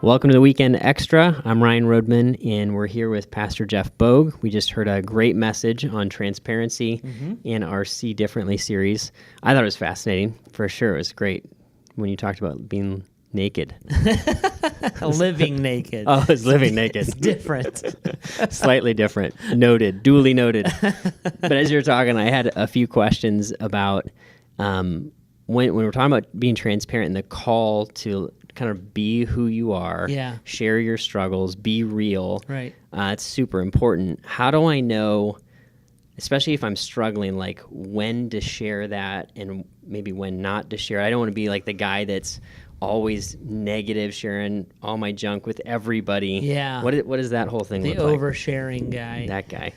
Welcome to the Weekend Extra. I'm Ryan Rodman, and we're here with Pastor Jeff Bogue. We just heard a great message on transparency in our See Differently series. I thought it was fascinating. For sure, it was great when you talked about being naked. Living naked. Oh, it's living naked. It's different. Slightly different. Noted. Duly noted. But as you were talking, I had a few questions about when we're talking about being transparent and the call to kind of be who you are, share your struggles, be real. Right. It's super important. How do I know, especially if I'm struggling, like when to share that and maybe when not to share? I don't want to be like the guy that's always negative, sharing all my junk with everybody. Yeah. What is that whole thing The look like? oversharing guy. That guy.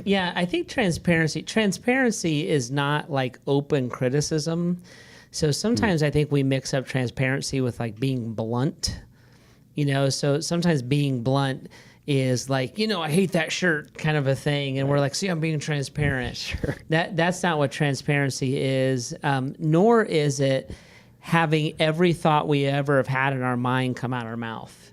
Yeah, I think transparency is not like open criticism. So sometimes I think we mix up transparency with like being blunt, so sometimes being blunt is like, I hate that shirt kind of a thing. And we're like, see, I'm being transparent. Sure. That's not what transparency is, nor is it having every thought we ever have had in our mind come out our mouth.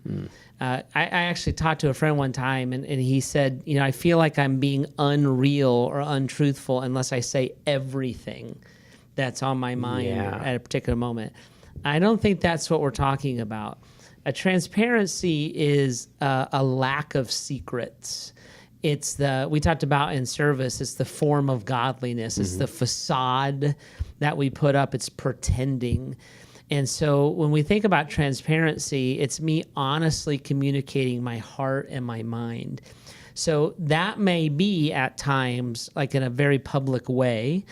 I actually talked to a friend one time and he said, I feel like I'm being unreal or untruthful unless I say everything that's on my mind at a particular moment. I don't think that's what we're talking about. A transparency is a lack of secrets. We talked about in service, it's the form of godliness. It's the facade that we put up. It's pretending. And so when we think about transparency, it's me honestly communicating my heart and my mind. So that may be at times like in a very public way,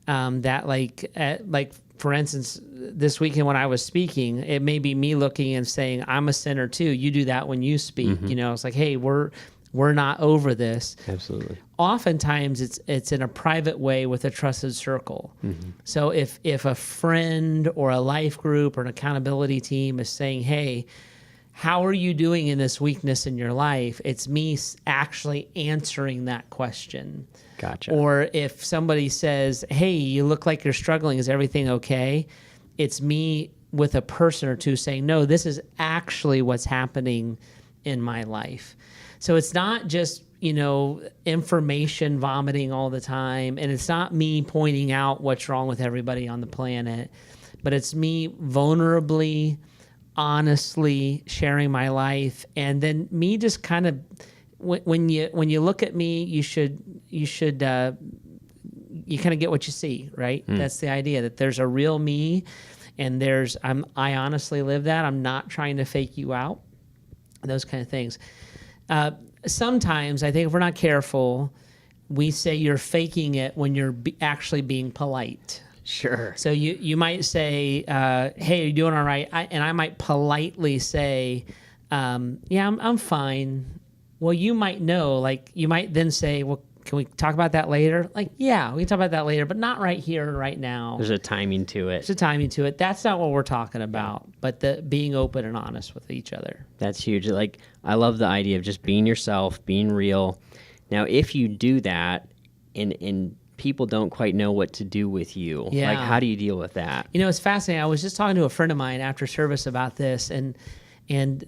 that like for instance, this weekend when I was speaking, it may be me looking and saying, I'm a sinner too. You do that when you speak. It's like, hey, we're not over this. Absolutely. Oftentimes it's in a private way with a trusted circle. So if a friend or a life group or an accountability team is saying, hey, how are you doing in this weakness in your life? It's me actually answering that question. Gotcha. Or if somebody says, hey, you look like you're struggling, is everything okay? It's me with a person or two saying, no, this is actually what's happening in my life. So it's not just, information vomiting all the time, and it's not me pointing out what's wrong with everybody on the planet, but it's me vulnerably, honestly sharing my life, and then me just kind of when you look at me, you kind of get what you see, right? That's the idea, that there's a real me, and I honestly live that. I'm not trying to fake you out. Those kind of things. Sometimes I think if we're not careful, we say you're faking it when you're actually being polite. Sure. So you might say, hey, are you doing all right? And I might politely say, yeah, I'm fine. Well, you might know, like you might then say, well, can we talk about that later? Like, yeah, we can talk about that later, but not right here and right now. There's a timing to it. There's a timing to it. That's not what we're talking about, but the being open and honest with each other. That's huge. Like, I love the idea of just being yourself, being real. Now, if you do that and people don't quite know what to do with you, like, how do you deal with that? It's fascinating. I was just talking to a friend of mine after service about this, and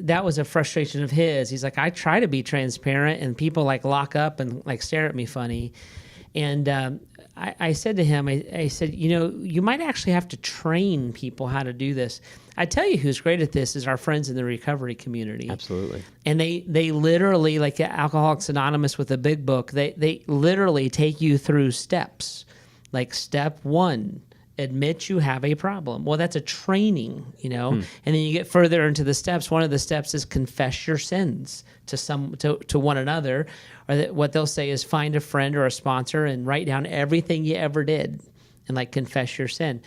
that was a frustration of his. He's like, I try to be transparent, and people like lock up and like stare at me funny. And I said to him, I said, you might actually have to train people how to do this. I tell you who's great at this is our friends in the recovery community. Absolutely. And they literally, like Alcoholics Anonymous with the big book, they literally take you through steps. Like step 1, admit you have a problem. Well, that's a training, and then you get further into the steps. One of the steps is confess your sins to one another, or what they'll say is find a friend or a sponsor and write down everything you ever did and like confess your sin.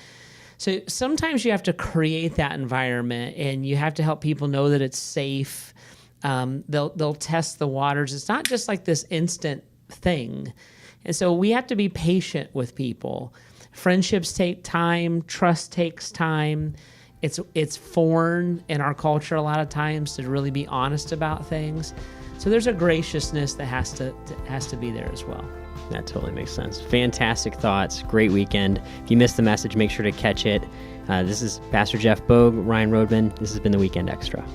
So sometimes you have to create that environment, and you have to help people know that it's safe. They'll test the waters. It's not just like this instant thing. And so we have to be patient with people. Friendships take time. Trust takes time. It's foreign in our culture a lot of times to really be honest about things. So there's a graciousness that has to be there as well. That totally makes sense. Fantastic thoughts. Great weekend. If you missed the message, make sure to catch it. This is Pastor Jeff Bogue, Ryan Rodman. This has been the Weekend Extra.